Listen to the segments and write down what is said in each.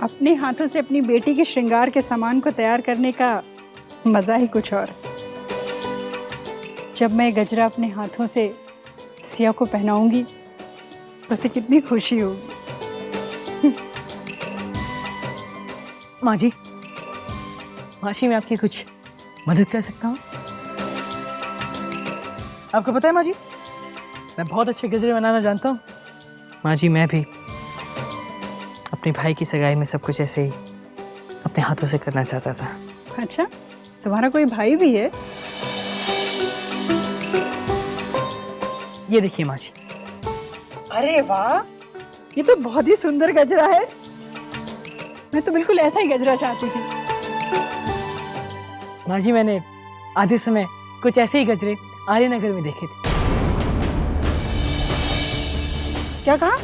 अपने हाथों से अपनी बेटी के श्रृंगार के सामान को तैयार करने का मजा ही कुछ और। जब मैं गजरा अपने हाथों से सिया को पहनाऊंगी तो उसे कितनी खुशी होगी। माँ जी मैं आपकी कुछ मदद कर सकता हूँ? आपको पता है माँ जी, मैं बहुत अच्छे गजरे बनाना जानता हूँ। माँ जी मैं भी अपने भाई की सगाई में सब कुछ ऐसे ही अपने हाथों से करना चाहता था। अच्छा, तुम्हारा कोई भाई भी है? ये देखिए माँ जी। अरे वाह, ये तो बहुत ही सुंदर गजरा है। मैं तो बिल्कुल ऐसा ही गजरा चाहती थी। माँ जी मैंने आधे समय कुछ ऐसे ही गजरे आर्यनगर में देखे थे। क्या कहा?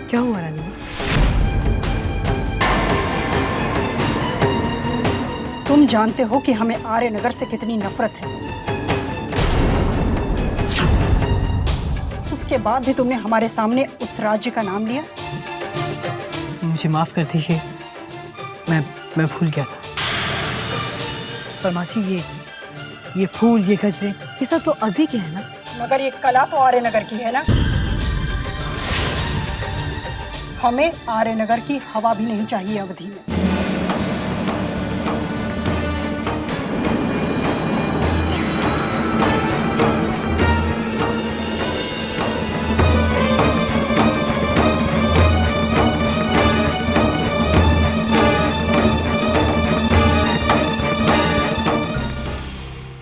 क्या हुआ रानी? तुम जानते हो कि हमें आर्यनगर से कितनी नफरत है। उसके बाद भी तुमने हमारे सामने उस राज्य का नाम लिया। मुझे माफ कर दीजिए, मैं भूल गया था। पर मासी ये फूल, ये गजरे, ये सब तो अभी के हैं ना? मगर ये कला तो आर्यनगर की है ना। हमें आर्यनगर की हवा भी नहीं चाहिए अवधि में।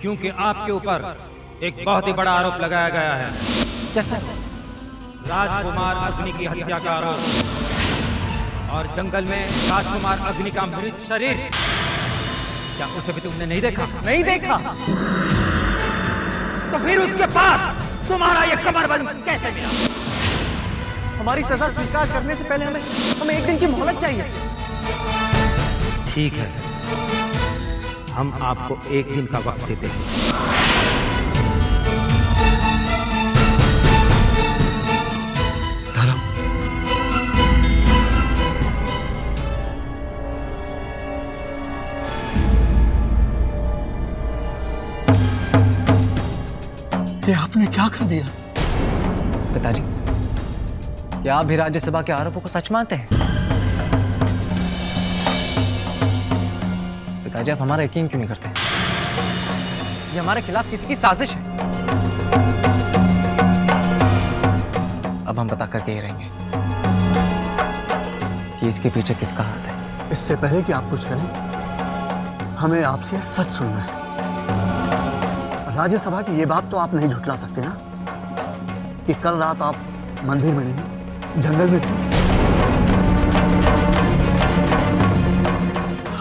क्योंकि आपके ऊपर एक बहुत ही बड़ा आरोप लगाया गया है। कैसा? राजकुमार अग्नि की हत्या का आरोप। और जंगल में राजकुमार अग्नि का मृत शरीर, क्या उसे भी तुमने नहीं देखा? नहीं देखा। तो फिर उसके पास तुम्हारा ये कमरबंद कैसे मिला? हमारी सजा स्वीकार करने से पहले हमें एक दिन की मोहलत चाहिए। ठीक है, हम आपको एक दिन का वक्त देते हैं। धर्म, ये आपने क्या कर दिया? पिताजी, क्या आप भी राज्यसभा के आरोपों को सच मानते हैं? पिताजी, आप हमारा यकीन क्यों नहीं करते? ये हमारे खिलाफ किसी की साजिश है। अब हम पता करके ही रहेंगे कि इसके पीछे किसका हाथ है। इससे पहले कि आप कुछ करें, हमें आपसे सच सुनना है। राज्यसभा की ये बात तो आप नहीं झुठला सकते ना कि कल रात आप मंदिर में नहीं, जंगल में थे।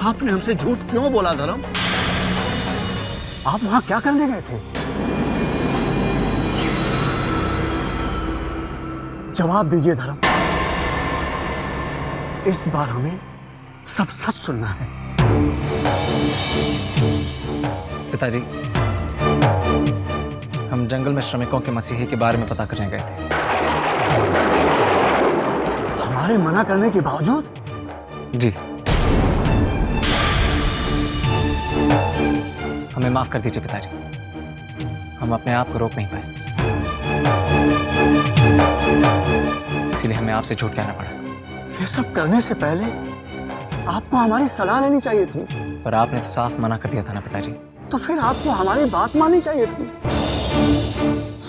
आपने हमसे झूठ क्यों बोला धर्म? आप वहां क्या करने गए थे? जवाब दीजिए धर्म। इस बार हमें सब सच सुनना है। पिताजी, हम जंगल में श्रमिकों के मसीही के बारे में पता करने गए थे। हमारे मना करने के बावजूद? जी। हमें माफ कर दीजिए पिताजी, हम अपने आप को रोक नहीं पाए, इसीलिए हमें आपसे झूठ कहना पड़ा। ये सब करने से पहले आपको हमारी सलाह लेनी चाहिए थी। पर आपने तो साफ मना कर दिया था ना पिताजी। तो फिर आपको हमारी बात माननी चाहिए थी।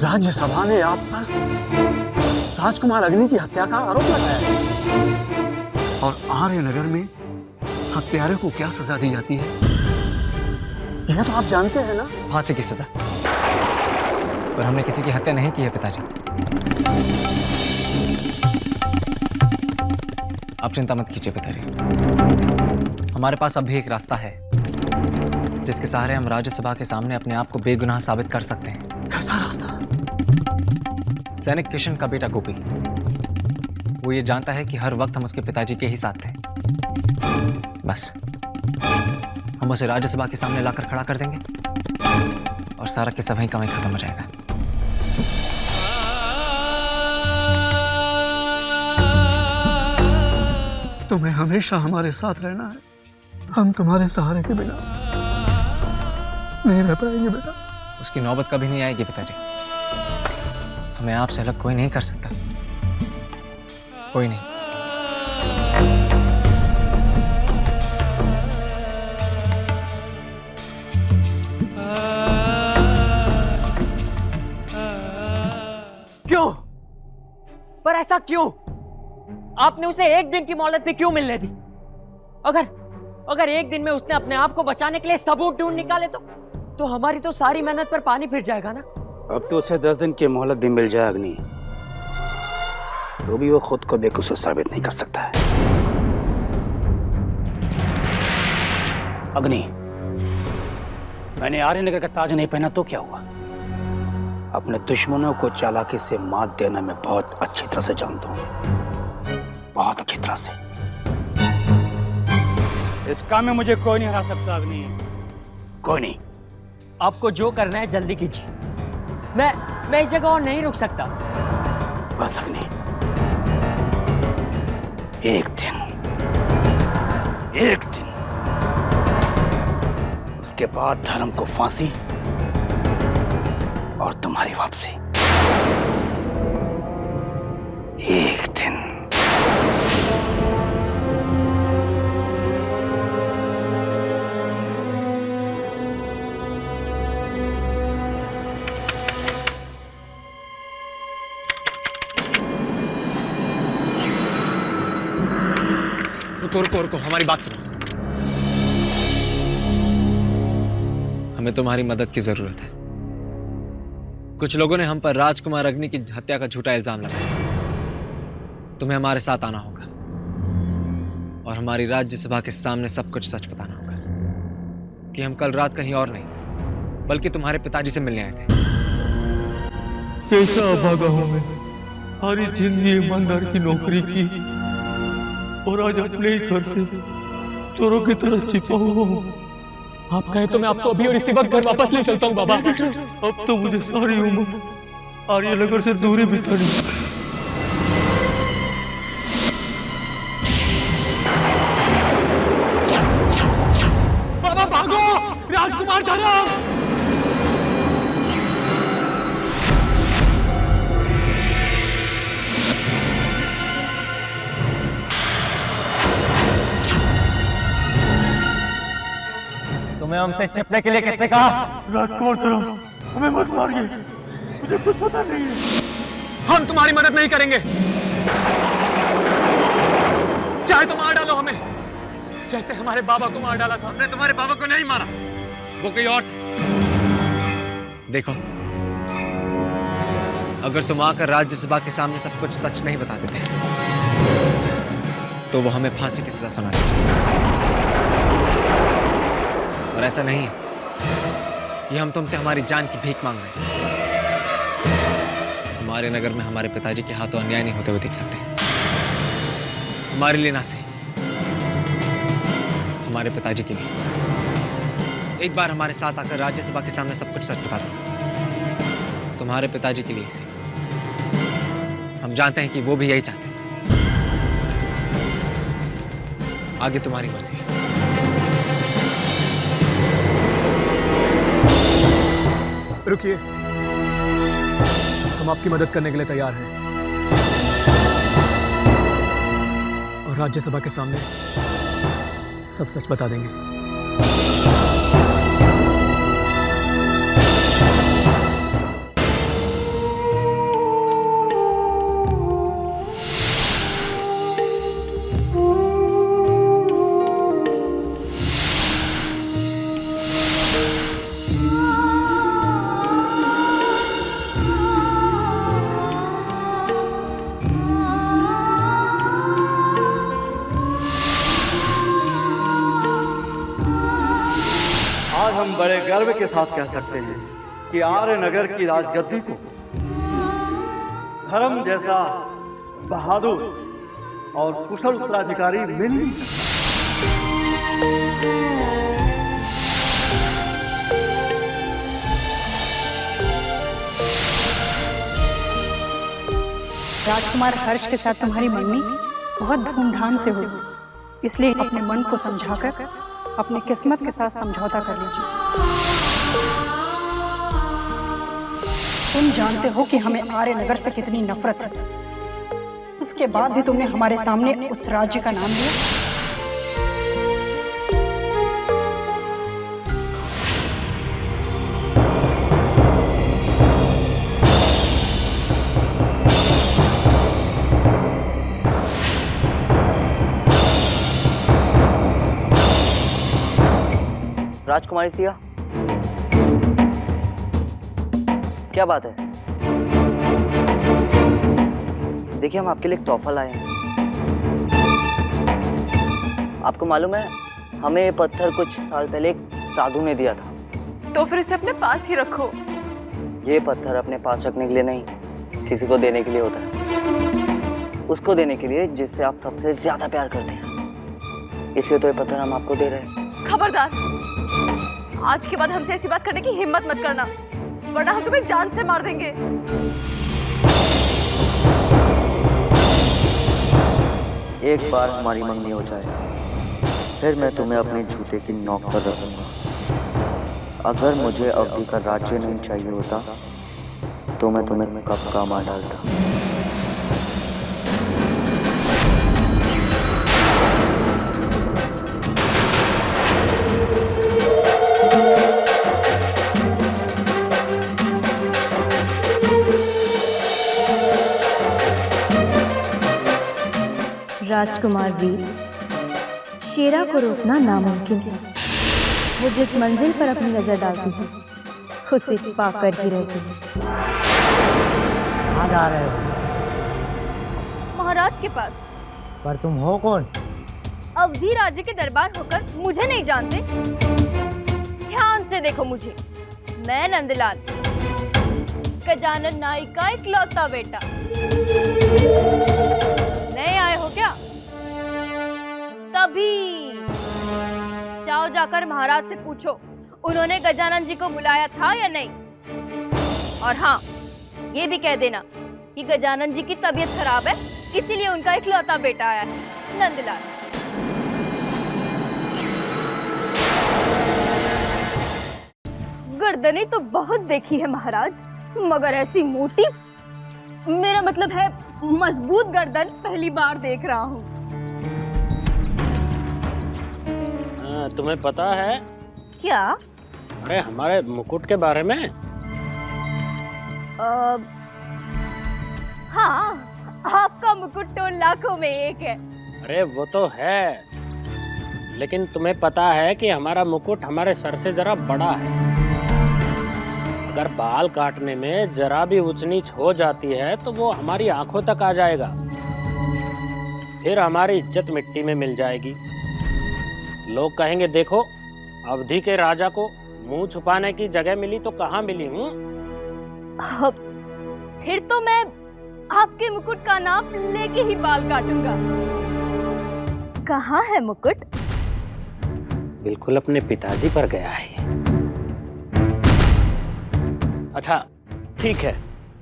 राज्यसभा ने आप पर राजकुमार अग्नि की हत्या का आरोप लगाया है। और आर्यनगर में हत्यारे को क्या सजा दी जाती है, यह तो आप जानते हैं ना? फांसी की सजा। पर हमने किसी की हत्या नहीं की है पिताजी। आप चिंता मत कीजिए पिताजी, हमारे पास अब भी एक रास्ता है जिसके सहारे हम राज्यसभा के सामने अपने आप को बेगुनाह साबित कर सकते हैं। कैसा रास्ता? सैनिक किशन का बेटा गोपी, वो ये जानता है कि हर वक्त हम उसके पिताजी के ही साथ थे। बस हम उसे राज्यसभा के सामने लाकर खड़ा कर देंगे और सारा किस्सा वहीं का वहीं खत्म हो जाएगा। हमेशा हमारे साथ रहना है। हम तुम्हारे सहारे के बिना नहीं रह पाएंगे बेटा। उसकी नौबत कभी नहीं आएगी पिताजी। हमें आपसे अलग कोई नहीं कर सकता, कोई नहीं। क्यों? पर ऐसा क्यों? आपने उसे एक दिन की मोहलत भी क्यों मिलने दी? अगर एक दिन में उसने अपने आप को बचाने के लिए सबूत ढूंढ निकाले तो हमारी तो सारी मेहनत पर पानी फिर जाएगा ना। अब तो उसे 10 दिन की मोहलत भी मिल जाए अग्नि, तो भी वो खुद को बेकसूर साबित नहीं कर सकता है। अग्नि, मैंने आर्यनगर का ताज नहीं पहना तो क्या हुआ? अपने दुश्मनों को चालाकी से मात देना मैं बहुत अच्छी तरह से जानता हूं, बहुत अच्छी तरह से। इस काम में मुझे कोई नहीं हरा सकता अग्नि, कोई नहीं। आपको जो करना है जल्दी कीजिए, मैं इस जगह और नहीं रुक सकता। बस अग्नि, एक दिन उसके बाद धर्म को फांसी और तुम्हारी वापसी। एक दिन। रुको, हमारी बात सुनो। हमें तुम्हारी मदद की जरूरत है। कुछ लोगों ने हम पर राजकुमार अग्नि की हत्या का झूठा इल्जाम लगाया। तुम्हें हमारे साथ आना होगा और हमारी राज्यसभा के सामने सब कुछ सच बताना होगा कि हम कल रात कहीं और नहीं बल्कि तुम्हारे पिताजी से मिलने आए थे। कैसा अभागा हूं मैं, सारी जिंदगी ईमानदार की नौकरी की और आज अपने ही घर से चोरों की तरह छिपा हुआ हूं। आप कहें तो मैं आपको अभी और इसी वक्त घर वापस ले चलता हूँ बाबा। अब तो मुझे सारी उम्र आर्यनगर से दूरी बितानी। बाबा भागो, राजकुमार धर्म! तुम्हें हमसे छिपने के लिए किसने कहा? राजकुमार धर्म, हमें मत मारिए, मुझे कुछ पता नहीं है। हम तुम्हारी मदद नहीं करेंगे, चाहे तुम मार डालो हमें, जैसे हमारे बाबा को मार डाला था। हमने तुम्हारे बाबा को नहीं मारा, वो कोई और था। देखो, अगर तुम आकर राज्यसभा के सामने सब कुछ सच नहीं बता देते तो वो हमें फांसी की सजा सुना देते। और ऐसा नहीं है कि हम तुमसे हमारी जान की भीख मांग रहे हैं। हमारे नगर में हमारे पिताजी के हाथों अन्याय नहीं होते हुए देख सकते। हमारे लिए ना सही, हमारे पिताजी के लिए एक बार हमारे साथ आकर राज्यसभा के सामने सब कुछ सच बता दो। तुम्हारे पिताजी के लिए सही। हम जानते हैं कि वो भी यही चाहते हैं। आगे तुम्हारी मर्जी है। रुकिए, हम आपकी मदद करने के लिए तैयार हैं और राज्यसभा के सामने सब सच बता देंगे। आज हम बड़े गर्व के साथ कह सकते हैं कि आर्यनगर की राजगद्दी को धर्म जैसा बहादुर और कुशल उत्तराधिकारी मिल राजकुमार हर्ष के साथ तुम्हारी मंगनी बहुत धूमधाम से हुई। इसलिए अपने मन को समझाकर अपनी किस्मत के साथ समझौता कर लीजिए। तुम जानते हो कि हमें आर्यनगर से कितनी नफरत है, उसके बाद भी तुमने हमारे सामने उस राज्य का नाम लिया। राजकुमारी सिया, क्या बात है? देखिए, हम आपके लिए एक तोहफा लाए हैं। आपको मालूम है, हमें ये पत्थर कुछ साल पहले एक साधु ने दिया था। तो फिर इसे अपने पास ही रखो। ये पत्थर अपने पास रखने के लिए नहीं, किसी को देने के लिए होता है। उसको देने के लिए जिससे आप सबसे ज्यादा प्यार करते हैं। इसलिए तो ये पत्थर हम आपको दे रहे हैं। खबरदार, आज के बाद हमसे ऐसी बात करने की हिम्मत मत करना, वरना हम तुम्हें जान से मार देंगे। एक बार हमारी मंगनी हो जाए, फिर मैं तुम्हें अपने जूते की नोक पर रखूंगा। अगर मुझे अवधि का राज्य नहीं चाहिए होता तो मैं तुम्हें कब का मार डालता। राजकुमार वीर, शेरा को रोकना नामुमकिन है। वो जिस मंजिल पर अपनी नजर डालती है उसे पाकर ही रहती है। कहाँ जा रहे हो? महाराज के पास। पर तुम हो कौन? अवधि राज्य के दरबार होकर मुझे नहीं जानते? ध्यान से देखो मुझे, मैं नंदलाल, गजानन नायक का इकलौता बेटा। नए आए हो क्या? तभी जाओ, जाकर महाराज से पूछो उन्होंने गजानन जी को बुलाया था या नहीं। और हाँ, ये भी कह देना कि गजानन जी की तबीयत खराब है, इसीलिए उनका इकलौता बेटा आया है, नंदलाल। गर्दनें तो बहुत देखी है महाराज, मगर ऐसी मोटी, मेरा मतलब है मजबूत गर्दन पहली बार देख रहा हूँ। तुम्हें पता है क्या? अरे हमारे मुकुट के बारे में? हाँ, आपका मुकुट तो लाखों में एक है। अरे वो तो है, लेकिन तुम्हें पता है कि हमारा मुकुट हमारे सर से जरा बड़ा है। अगर बाल काटने में जरा भी ऊंच नीच हो जाती है तो वो हमारी आंखों तक आ जाएगा, फिर हमारी इज्जत मिट्टी में मिल जाएगी। लोग कहेंगे, देखो अवधि के राजा को मुंह छुपाने की जगह मिली तो कहाँ मिली हूँ। फिर तो मैं आपके मुकुट का नाम लेके ही बाल काटूंगा। कहाँ है मुकुट? बिल्कुल अपने पिताजी पर गया है। अच्छा ठीक है,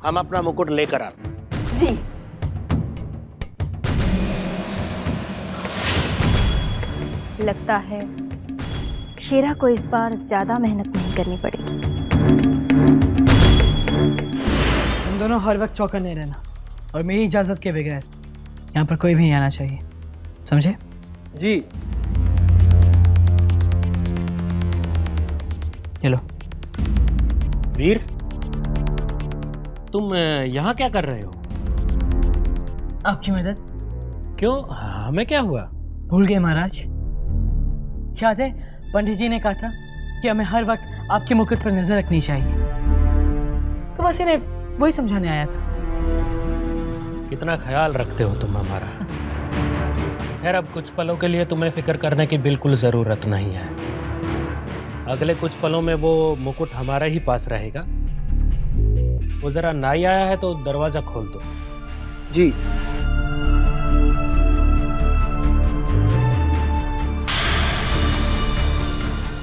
हम अपना मुकुट लेकर आते। जी। लगता है शेरा को इस बार ज्यादा मेहनत नहीं करनी पड़ेगी। तुम दोनों हर वक्त चौकन्ने रहना, और मेरी इजाजत के बगैर यहाँ पर कोई भी नहीं आना चाहिए, समझे? जी। चलो। वीर, तुम यहाँ क्या कर रहे हो? आपकी मदद। क्यों, हमें क्या हुआ? भूल गए महाराज? याद है पंडित जी ने कहा था कि हमें हर वक्त आपके मुकुट पर नजर रखनी चाहिए, तो बस इन्हें वही समझाने आया था। कितना ख्याल रखते हो तुम हमारा। खैर, अब कुछ पलों के लिए तुम्हें फिक्र करने की बिल्कुल जरूरत नहीं है। अगले कुछ पलों में वो मुकुट हमारे ही पास रहेगा। वो जरा नाई आया है तो दरवाजा खोल दो। जी।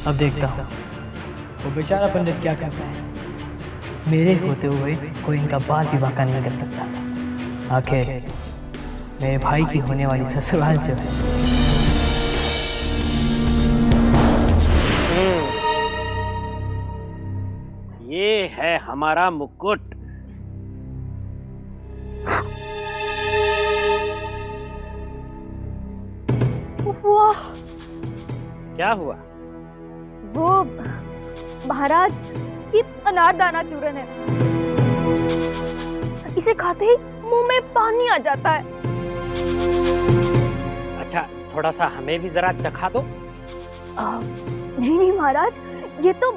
अब देखता हूँ वो बेचारा पंडित क्या करता है। मेरे होते हुए कोई इनका बाल भी बांका नहीं कर सकता। आखिर मेरे भाई की होने वाली ससुराल जो है हमारा मुकुट। वाह, क्या हुआ? वो महाराज ये अनारदाना चूरन है। इसे खाते ही मुंह में पानी आ जाता है। अच्छा, थोड़ा सा हमें भी जरा चखा दो। नहीं नहीं महाराज, ये तो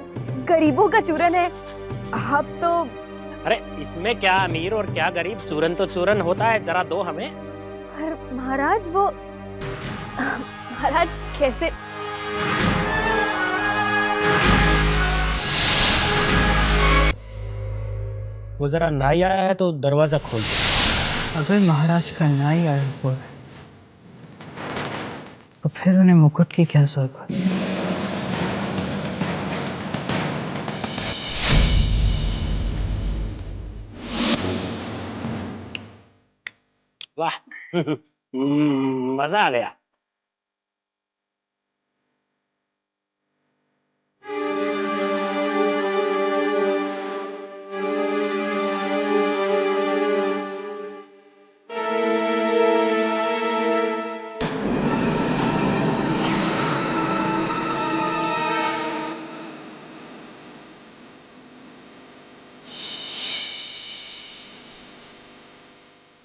गरीबों का चूरन है। आप तो अरे इसमें क्या अमीर और क्या गरीब, चूरन तो चूरन होता है, जरा दो हमें। पर महाराज वो महाराज कैसे? वो जरा नाई आया है तो दरवाजा खोल दो। अगर महाराज का नाई आया हुआ है तो फिर उन्हें मुकुट की क्या जरूरत? वाह मजा आ गया।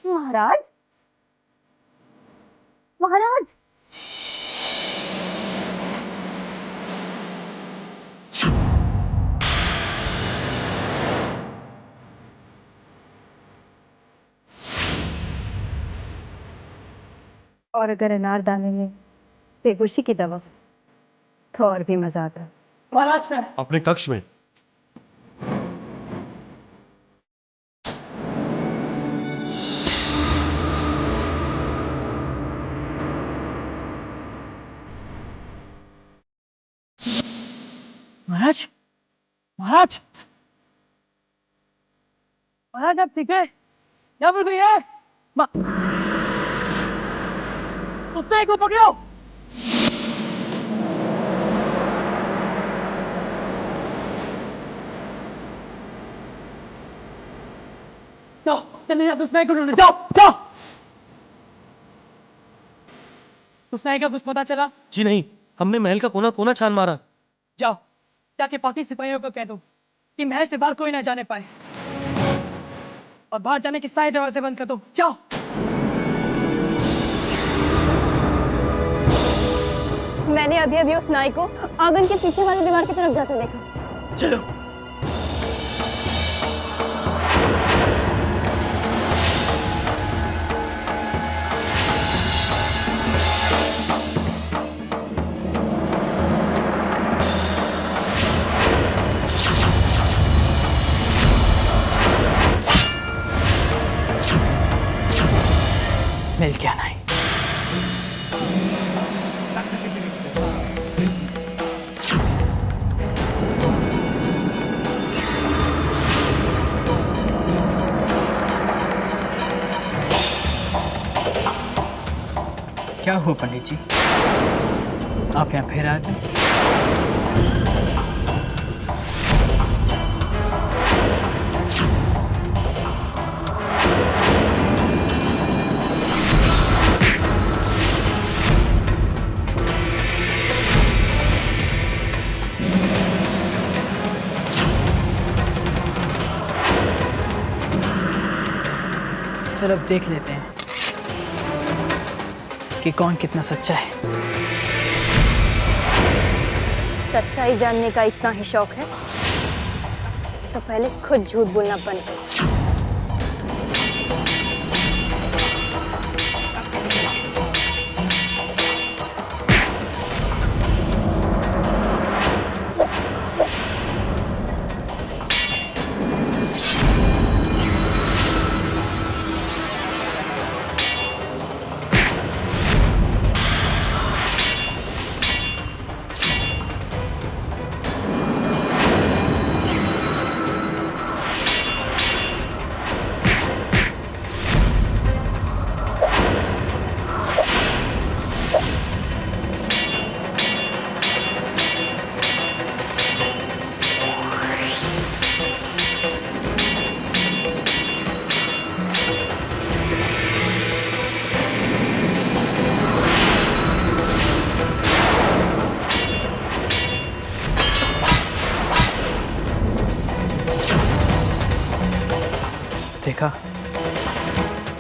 महाराज, महाराज, और अगर अनारदाने में बेहोशी की दवा तो और भी मजा आता है। महाराज में अपने कक्ष में। महाराज, महाराज, महाराज आप ठीक है? क्या बोल रही है? कुत्ते को पकड़ो। जाओ, चले जाओ, दुश्मन को ढूंढो, जाओ, जाओ। दुश्मन का कुछ पता चला? जी नहीं, हमने महल का कोना कोना छान मारा। जाओ, जाके बाकी सिपाहियों को कह दो कि महल से बाहर कोई ना जाने पाए और बाहर जाने के सारे दरवाजे बंद कर दो। जाओ। मैंने अभी अभी उस नाई को आंगन के पीछे वाली दीवार की तरफ जाते देखा। चलो। मिल क्या नहीं। क्या हुआ पंडित जी, आप यहाँ फिर आ गए? चलो अब देख लेते हैं कि कौन कितना सच्चा है। सच्चाई जानने का इतना ही शौक है तो पहले खुद झूठ बोलना बंद करो।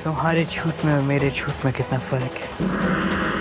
तुम्हारे झूठ में और मेरे झूठ में कितना फर्क है।